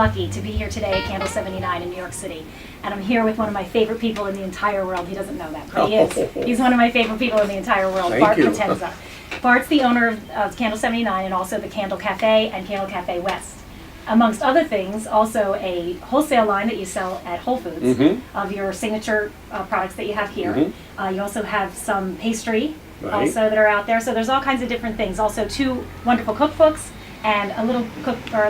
lucky to be here today at Candle 79 in New York City. And I'm here with one of my favorite people in the entire world. He doesn't know that, but he is. He's one of my favorite people in the entire world, Thank Bart you. Potenza. Bart's the owner of Candle 79 and also the Candle Cafe and Candle Cafe West. Amongst other things, also a wholesale line that you sell at Whole Foods of your signature products that you have here. You also have some pastry also that are out there. So there's all kinds of different things. Also 2 wonderful cookbooks and a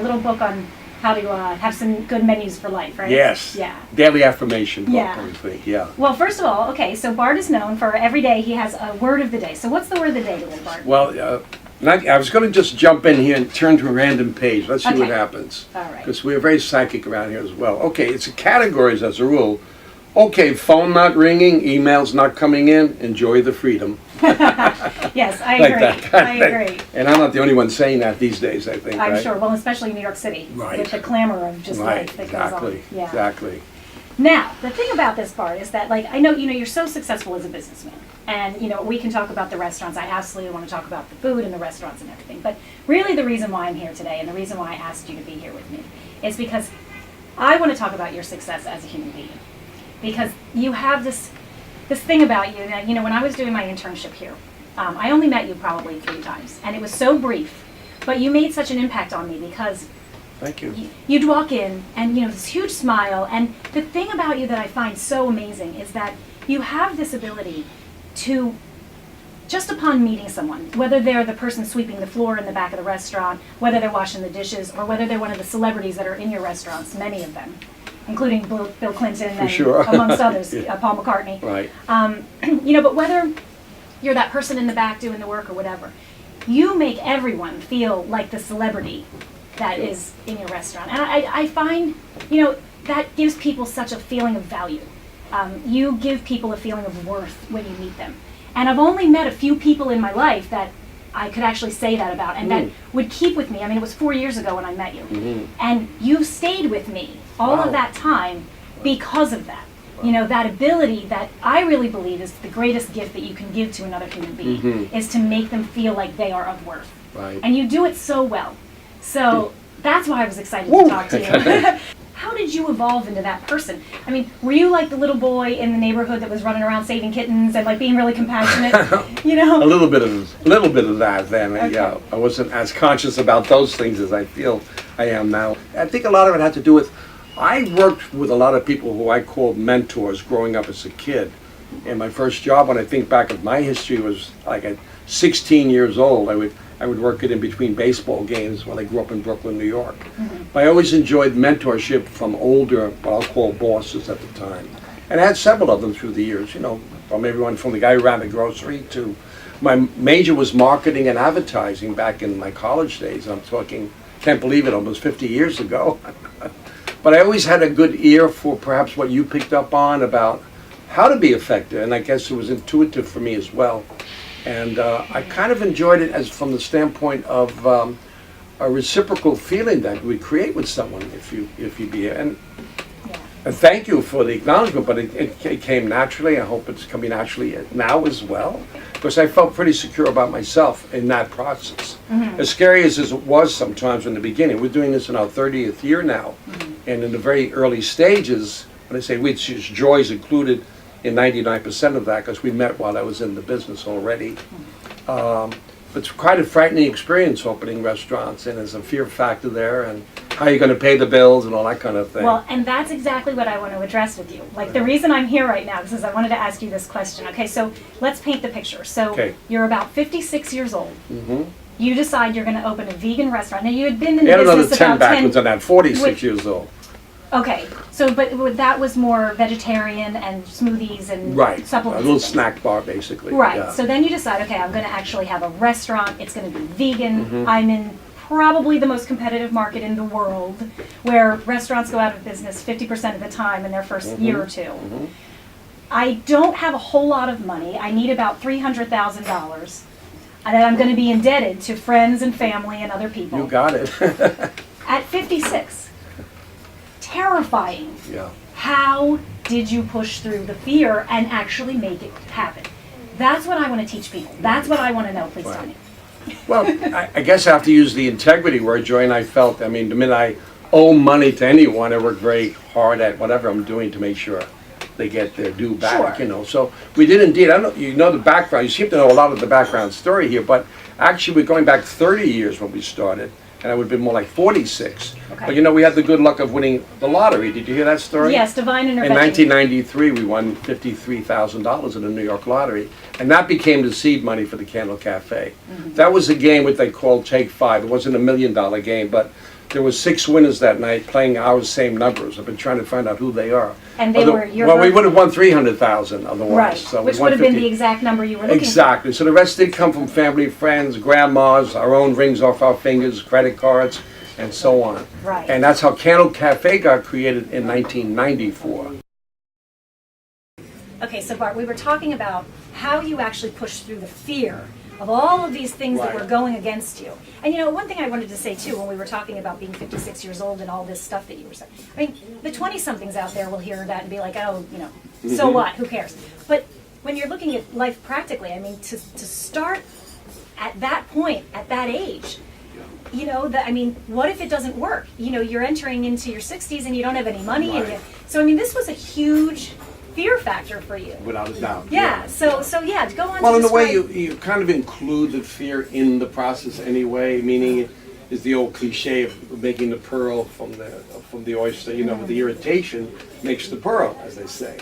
little book on how to have some good menus for life, right? Yes. Yeah. Daily affirmation book, Yeah. obviously. Yeah. Well, first of all, okay, so Bart is known for every day he has a word of the day. So what's the word of the day today, Bart? Well, I was going to just jump in here and turn to a random page. Let's see what happens. All right. Because we're very psychic around here as well. Okay, it's categories as a rule. Okay, phone not ringing, emails not coming in, enjoy the freedom. Yes, I Like agree. that kind I of thing. agree. And I'm not the only one saying that these days, I think, I'm right? sure. Well, especially in New York City, Right. with the clamor of just Right, life that exactly, goes on. Yeah. exactly. Now, the thing about this, Bart, is that, like, I know, you're so successful as a businessman. And, we can talk about the restaurants. I absolutely want to talk about the food and the restaurants and everything. But really the reason why I'm here today and the reason why I asked you to be here with me is because I want to talk about your success as a human being. Because you have this thing about you. Now, when I was doing my internship here, I only met you probably 3 times. And it was so brief. But you made such an impact on me because Thank you. you'd walk in and this huge smile, and the thing about you that I find so amazing is that you have this ability to, just upon meeting someone, whether they're the person sweeping the floor in the back of the restaurant, whether they're washing the dishes, or whether they're one of the celebrities that are in your restaurants, many of them, including Bill Clinton and sure. amongst others, Yeah. Paul McCartney. Right. But whether you're that person in the back doing the work or whatever, you make everyone feel like the celebrity that is in your restaurant. And I find, that gives people such a feeling of value. You give people a feeling of worth when you meet them. And I've only met a few people in my life that I could actually say that about and that would keep with me. I mean, it was 4 years ago when I met you. And you've stayed with me all Wow. of that time because of that. That ability that I really believe is the greatest gift that you can give to another human being is to make them feel like they are of worth. Right. And you do it so well. So that's why I was excited to talk to you. How did you evolve into that person? I mean, were you like the little boy in the neighborhood that was running around saving kittens and like being really compassionate? A little bit of that then. Okay. Yeah, I wasn't as conscious about those things as I feel I am now. I think a lot of it had to do with, I worked with a lot of people who I called mentors growing up as a kid. And my first job, when I think back of my history, was like at 16 years old. I would work it in between baseball games when I grew up in Brooklyn, New York. But I always enjoyed mentorship from older, what I'll call bosses at the time. And I had several of them through the years, from everyone from the guy who ran the grocery to, my major was marketing and advertising back in my college days. I'm talking, can't believe it, almost 50 years ago. But I always had a good ear for perhaps what you picked up on about how to be effective, and I guess it was intuitive for me as well. And I kind of enjoyed it as from the standpoint of a reciprocal feeling that we create with someone if you be here. And thank you for the acknowledgement, but it came naturally. I hope it's coming naturally now as well, because I felt pretty secure about myself in that process. As scary as it was sometimes in the beginning, we're doing this in our 30th year now, and in the very early stages, when I say which is Joy's included in 99% of that, because we met while I was in the business already. It's quite a frightening experience opening restaurants, and there's a fear factor there, and how you're going to pay the bills and all that kind of thing. Well, and that's exactly what I want to address with you. Like, the reason I'm here right now is I wanted to ask you this question. Okay, so let's paint the picture. So you're about 56 years old. You decide you're going to open a vegan restaurant. Now, you had been in the business another 10 about 10... backwards on that, 46 years old. Okay, so but that was more vegetarian and smoothies and Right, a supplements. little snack bar basically. Right, Yeah. so then you decide, okay, I'm going to actually have a restaurant. It's going to be vegan. I'm in probably the most competitive market in the world, where restaurants go out of business 50% of the time in their first year or two. I don't have a whole lot of money. I need about $300,000. And I'm going to be indebted to friends and family and other people. You got it. At 56. Terrifying. Yeah. How did you push through the fear and actually make it happen? That's what I want to teach people. That's what I want to know. Please tell me. Well, I guess I have to use the integrity word, Joy, and I felt, I mean, the minute owe money to anyone. I work very hard at whatever I'm doing to make sure they get their due back, Sure. you know. So we did indeed. I don't know, you know the background. You seem to know a lot of the background story here, but actually we're going back 30 years when we started, and I would have been more like 46. Okay. But you know, we had the good luck of winning the lottery. Did you hear that story? Yes, divine In intervention. 1993, we won $53,000 in the New York lottery, and that became the seed money for the Candle Cafe. That was a game what they called Take Five. It wasn't $1 million game, but there were 6 winners that night playing our same numbers. I've been trying to find out who they are. And they were your well, we birth- would have won 300,000 otherwise. Right, So we which won would have been 50. the exact number you were looking for. Exactly. So the rest did come from family, friends, grandmas, our own rings off our fingers, credit cards, and so on. Right. And that's how Candle Cafe got created in 1994. Okay, so Bart, we were talking about how you actually pushed through the fear of all of these things that Right. were going against you. And you know, one thing I wanted to say too, when we were talking about being 56 years old and all this stuff that you were saying, I mean, the 20-somethings out there will hear that and be like, oh, you know, so what, who cares? But when you're looking at life practically, I mean, to start at that point, at that age, you know, I mean, what if it doesn't work? You know, you're entering into your 60s and you don't have any money. And Right. so, I mean, this was a huge fear factor for you. Without a doubt. Yeah, so yeah, to go on Well, to in a way, describe- you kind of include the fear in the process anyway, meaning is the old cliche of making the pearl from the oyster, you know, the irritation makes the pearl, as they say.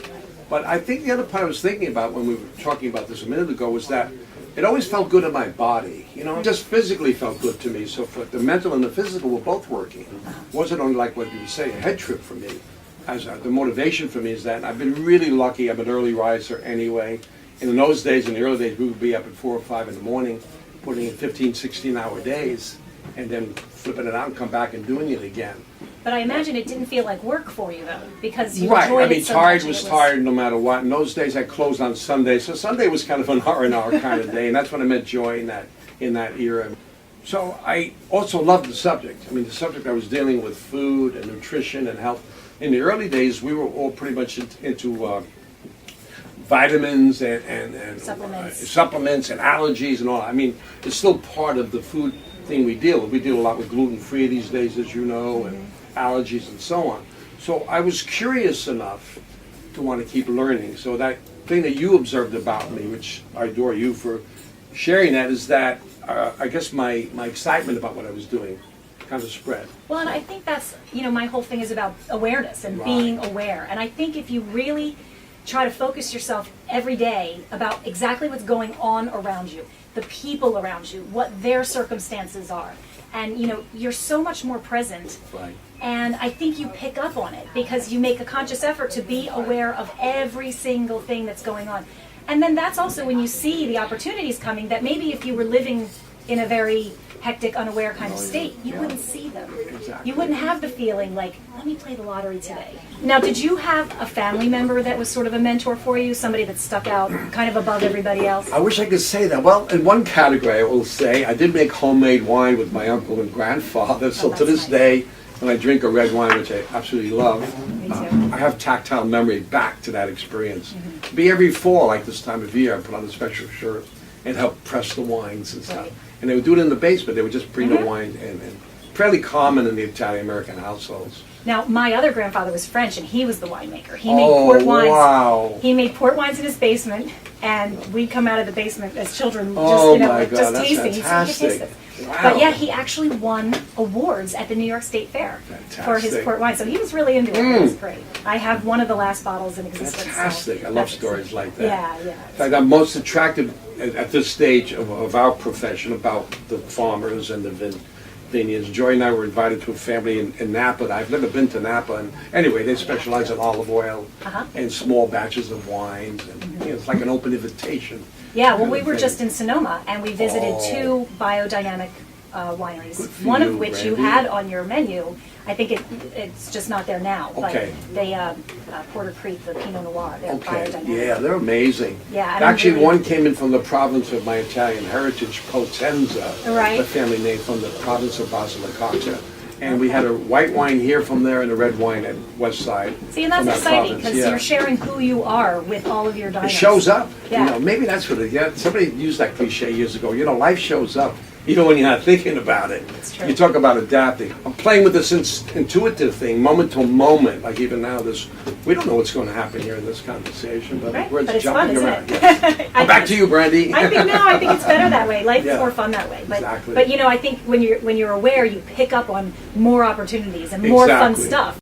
But I think the other part I was thinking about when we were talking about this a minute ago was that it always felt good in my body, you know, it just physically felt good to me. So for the mental and the physical were both working. It wasn't only like what you would say, a head trip for me. The motivation for me is that I've been really lucky. I'm an early riser anyway. And in those days, in the early days, we would be up at 4 or 5 in the morning, putting in 15, 16-hour days, and then flipping it out and come back and doing it again. But I imagine it didn't feel like work for you though, because you Right, enjoyed I mean, it so tired much and was it tired no matter what. In those days, I closed on Sunday, so Sunday was kind of an R&R kind of day, and that's when I met Joy in that era. So I also loved the subject. I mean, the subject I was dealing with food and nutrition and health. In the early days, we were all pretty much into vitamins and supplements and allergies and all. I mean, it's still part of the food thing we deal with. We deal a lot with gluten-free these days, as you know, and allergies and so on. So I was curious enough to want to keep learning. So that thing that you observed about me, which I adore you for sharing that, is that I guess my excitement about what I was doing kind of spread. Well, and I think that's, you know, my whole thing is about awareness and Right. being aware. And I think if you really try to focus yourself every day about exactly what's going on around you, the people around you, what their circumstances are, and, you know, you're so much more present. Right. And I think you pick up on it because you make a conscious effort to be aware of every single thing that's going on. And then that's also when you see the opportunities coming that maybe if you were living in a very hectic, unaware kind of state, you wouldn't see them. Exactly. You wouldn't have the feeling like, let me play the lottery today. Now, did you have a family member that was sort of a mentor for you, somebody that stuck out kind of above everybody else? I wish I could say that. Well, in one category, I will say I did make homemade wine with my uncle and grandfather. So to that's this nice. day, when I drink a red wine, which I absolutely love, Me too. I have tactile memory back to that experience. Be every fall, like this time of year, I put on a special shirt and help press the wines and stuff. Right. And they would do it in the basement. They would just bring the wine in. And fairly common in the Italian-American households. Now, my other grandfather was French, and he was the winemaker. He made Oh, port wines. wow. He made port wines in his basement, and we'd come out of the basement as children, just Oh, you know, my like, God, just that's tasting. He'd say, fantastic. "Taste this." Wow. But yeah, he actually won awards at the New York State Fair for his Fantastic. port wine. So he was really into it. It was great. I have one of the last bottles in existence. so Fantastic. I love that's stories like that. Yeah, yeah. In fact, I'm most attracted at this stage of our profession about the farmers and the vineyards. Joy and I were invited to a family in Napa. I've never been to Napa. And anyway, they specialize in olive oil and small batches of wines. And you know, it's like an open invitation. Yeah, well, kind we of were thing. just in Sonoma, and we visited Oh. 2 biodynamic wineries. Good for One you, of which you Randy. had on your menu. I think it's just not there now. Okay. But they Porter Creek, the Pinot Noir, they're Okay, biodynamic. yeah, they're amazing. Yeah, and I'm Actually, really- one came in from the province of my Italian heritage, Potenza, Right. the family name from the province of Basilicata. And we had a white wine here from there and a red wine at West Side. See, and that's from that exciting province, because yeah. you're sharing who you are with all of your diners. It shows up. Yeah. You know, maybe that's what it is. Yeah, somebody used that cliche years ago. You know, life shows up even when you're not thinking about it. It's true. You talk about adapting. I'm playing with this intuitive thing, moment to moment. Like even now, we don't know what's going to happen here in this conversation, but Right, we're but it's jumping fun, around. isn't Yes. it? Back to you, Brandy. I think it's better that way. Life is Yeah. more fun that way. But, Exactly. But I think when you're aware, you pick up on more opportunities and more fun Exactly. stuff.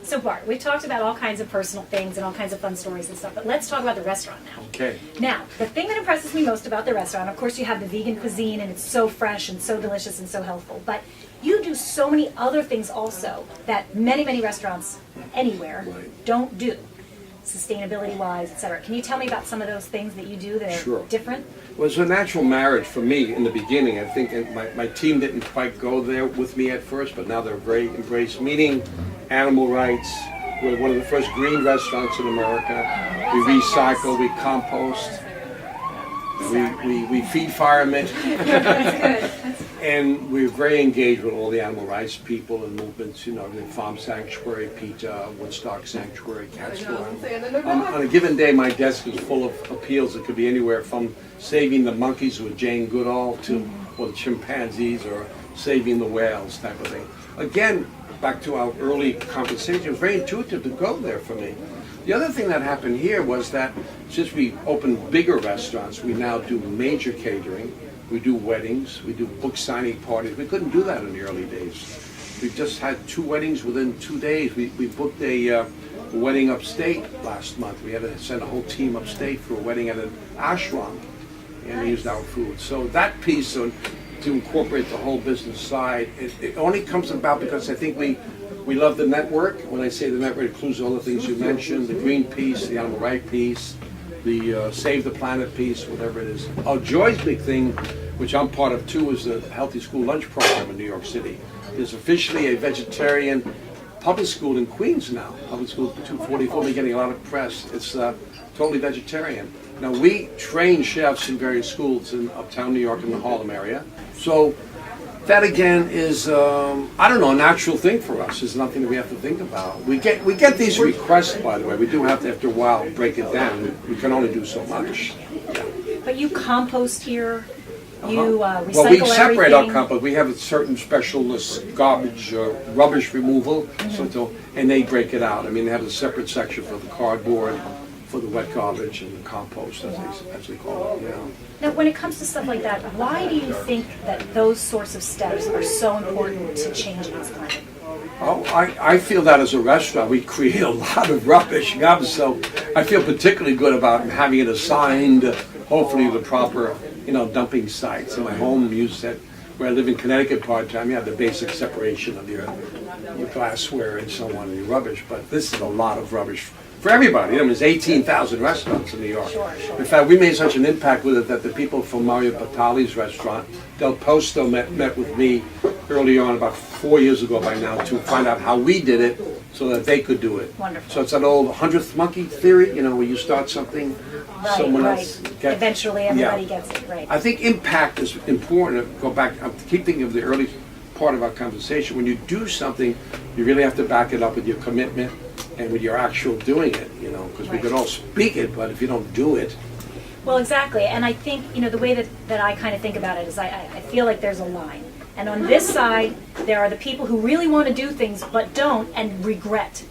So Bart, we've talked about all kinds of personal things and all kinds of fun stories and stuff, but let's talk about the restaurant now. Okay. Now, the thing that impresses me most about the restaurant, of course, you have the vegan cuisine and it's so fresh and so delicious and so healthful, but you do so many other things also that many, many restaurants anywhere Right. don't do, sustainability-wise, etc. Can you tell me about some of those things that you do that are Sure. different? It was a natural marriage for me in the beginning. I think my team didn't quite go there with me at first, but now they're very embraced, meaning animal rights. We're one of the first green restaurants in America. We recycle, we compost, we feed firemen. And we're very engaged with all the animal rights people and movements, the Farm Sanctuary, PETA, Woodstock Sanctuary, Cats Forum. On a given day, my desk is full of appeals that could be anywhere from saving the monkeys with Jane Goodall or the chimpanzees or saving the whales type of thing. Again, back to our early conversation, it was very intuitive to go there for me. The other thing that happened here was that since we opened bigger restaurants, we now do major catering. We do weddings, we do book signing parties. We couldn't do that in the early days. We just had 2 weddings within 2 days. We booked a wedding upstate last month. We had to send a whole team upstate for a wedding at an ashram, and they used our food. So that piece to incorporate the whole business side, it only comes about because I think we love the network. When I say the network, it includes all the things you mentioned, the green piece, the animal right piece, the Save the Planet piece, whatever it is. Joy's big thing, which I'm part of too, is the Healthy School Lunch Program in New York City. There's officially a vegetarian public school in Queens now. Public School 244, we're getting a lot of press. It's totally vegetarian. Now we train chefs in various schools in uptown New York and the Harlem area. So that again is, a natural thing for us. It's nothing that we have to think about. We get these requests, by the way. We do have to, after a while, break it down. We can only do so much. Yeah. But you compost here, you recycle Well, we separate our everything. compost. We have a certain specialist garbage, rubbish removal, and they break it out. I mean, they have a separate section for the cardboard, for the wet garbage, and the compost, as they call it. Yeah. Now, when it comes to stuff like that, why do you think that those sorts of steps are so important to changing this climate? Oh, I feel that as a restaurant, we create a lot of rubbish, so I feel particularly good about having it assigned, hopefully the proper, dumping sites. In my home, where I live in Connecticut part-time, you have the basic separation of your glassware and so on, and your rubbish, but this is a lot of rubbish for everybody. There's 18,000 restaurants in New York. Sure. In fact, we made such an impact with it that the people from Mario Batali's restaurant, Del Posto, met with me early on, about 4 years ago by now, to find out how we did it so that they could do it. Wonderful. So it's that old 100th monkey theory, where you start something, someone else gets. Eventually, everybody gets it, right. I think impact is important. Go back, I keep thinking of the early part of our conversation. When you do something, you really have to back it up with your commitment and with your actual doing it, because we Right. could all speak it, but if you don't do it. Well, exactly. And I think, the way that I kind of think about it is I feel like there's a line. And on this side, there are the people who really want to do things but don't and regret.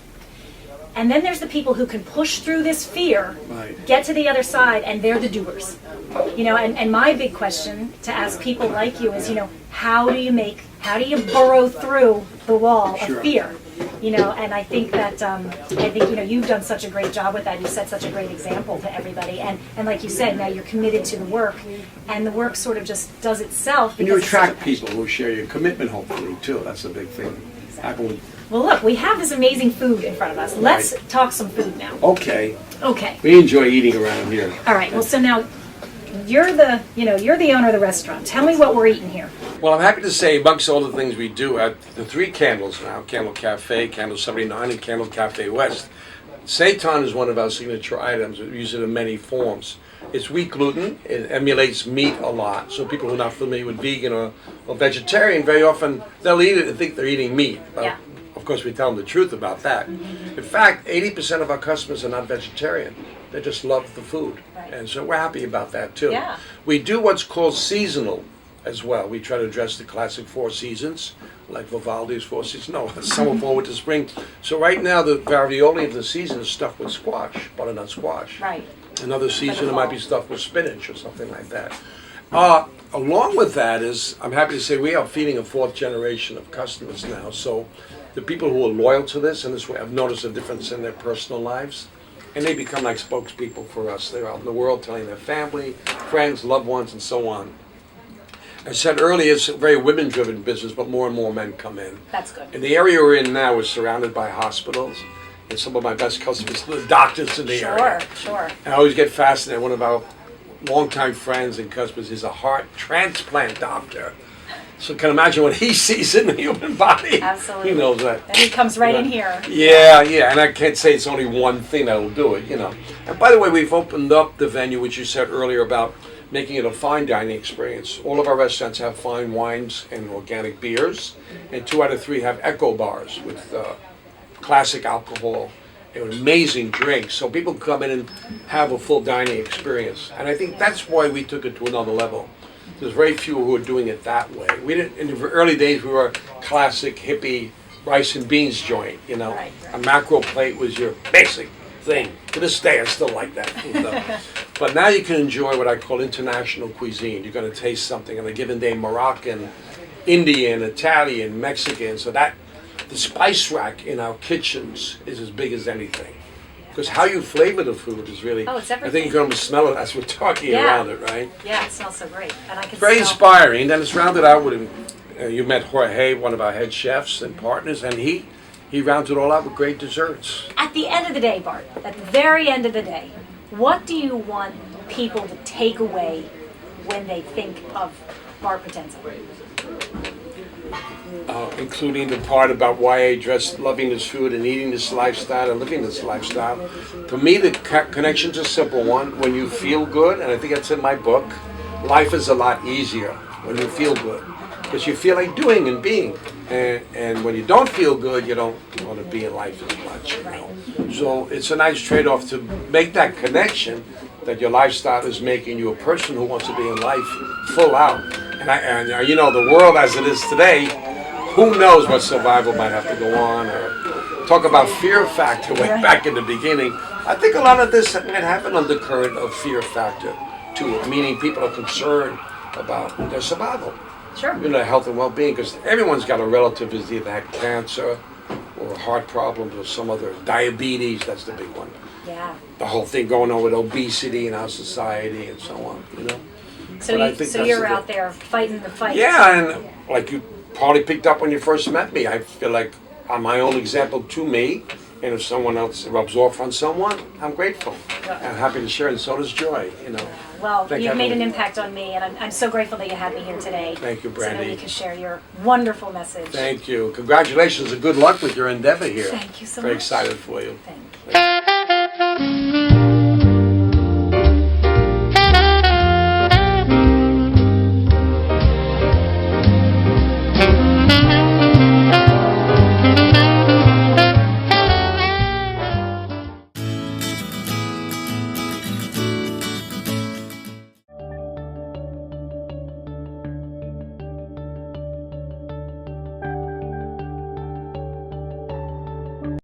And then there's the people who can push through this fear, Right. get to the other side, and they're the doers. And my big question to ask people like you is, how do you burrow through the wall Sure. of fear? And I think that you've done such a great job with that. You set such a great example to everybody, and like you said, now you're committed to the work, and the work sort of just does itself. And you because it's such attract a people who share your commitment, hopefully, too. That's a big thing. Happen. Well, look, we have this amazing food in front of us. Let's Right. talk some food now. Okay. Okay. We enjoy eating around here. All right. Well, so now you're the owner of the restaurant. Tell me what we're eating here. Well, I'm happy to say, amongst all the things we do, at the 3 candles now, Candle Cafe, Candle 79, and Candle Cafe West. Seitan is one of our signature items. We use it in many forms. It's wheat gluten. It emulates meat a lot. So people who are not familiar with vegan or vegetarian, very often they'll eat it and think they're eating meat. But Yeah. of course, we tell them the truth about that. In fact, 80% of our customers are not vegetarian. They just love the food. Right. And so we're happy about that too. Yeah. We do what's called seasonal as well. We try to address the classic four seasons, like Vivaldi's four seasons. No, summer, fall, winter, spring. So right now, the ravioli of the season is stuffed with squash, butternut squash. Right. Another season, it might be stuffed with spinach or something like that. Along with that is, I'm happy to say we are feeding a fourth generation of customers now. So the people who are loyal to this, and this way I've noticed a difference in their personal lives, and they become like spokespeople for us. They're out in the world telling their family, friends, loved ones, and so on. I said earlier, it's a very women-driven business, but more and more men come in. That's good. And the area we're in now is surrounded by hospitals, and some of my best customers are the doctors in the area. Sure. I always get fascinated. One of our longtime friends and customers is a heart transplant doctor. So can imagine what he sees in the human body. Absolutely. He knows that. And he comes right in here. Yeah, and I can't say it's only one thing that'll do it, And by the way, we've opened up the venue, which you said earlier about making it a fine dining experience. All of our restaurants have fine wines and organic beers, and 2 out of 3 have eco bars with classic alcohol and amazing drinks. So people can come in and have a full dining experience. And I think that's why we took it to another level. There's very few who are doing it that way. We didn't, in the early days, we were a classic hippie rice and beans joint, Right. A macro plate was your basic thing. To this day, I still like that food, though. But now you can enjoy what I call international cuisine. You're going to taste something on a given day, Moroccan, Indian, Italian, Mexican. So that the spice rack in our kitchens is as big as anything. Because how you flavor the food is really, Oh, it's I think you can almost smell it as we're talking Yeah. around it, right? Yeah, it smells so great. And I can Very smell. inspiring. Then it's rounded out with, you met Jorge, one of our head chefs and partners, and he rounds it all out with great desserts. At the end of the day, Bart, at the very end of the day, what do you want people to take away when they think of Bart Potenza? Including the part about why I address loving this food and eating this lifestyle and living this lifestyle. To me, the connection's a simple one. When you feel good, and I think that's in my book, life is a lot easier when you feel good. Because you feel like doing and being. And when you don't feel good, you don't want to be in life as much. So it's a nice trade-off to make that connection that your lifestyle is making you a person who wants to be in life full out. And the world as it is today, who knows what survival might have to go on, or talk about fear factor way back in the beginning. I think a lot of this might have an undercurrent of fear factor to it, meaning people are concerned about their survival. Sure. Health and well-being, because everyone's got a relative who's either had cancer or heart problems or some other diabetes. That's the big one. Yeah. The whole thing going on with obesity in our society and so on. So, But I think that's you're the- out there fighting the fight. Yeah, and like you probably picked up when you first met me, I feel like I'm my own example to me, and if someone else rubs off on someone, I'm grateful. I'm happy to share, and so does Joy. Well, Thank you've you. made an impact on me, and I'm so grateful that you had me here today. Thank you, So that Brandy. we can share your wonderful message. Thank you. Congratulations and good luck with your endeavor here. Thank you so Very much. excited for you. Thank you.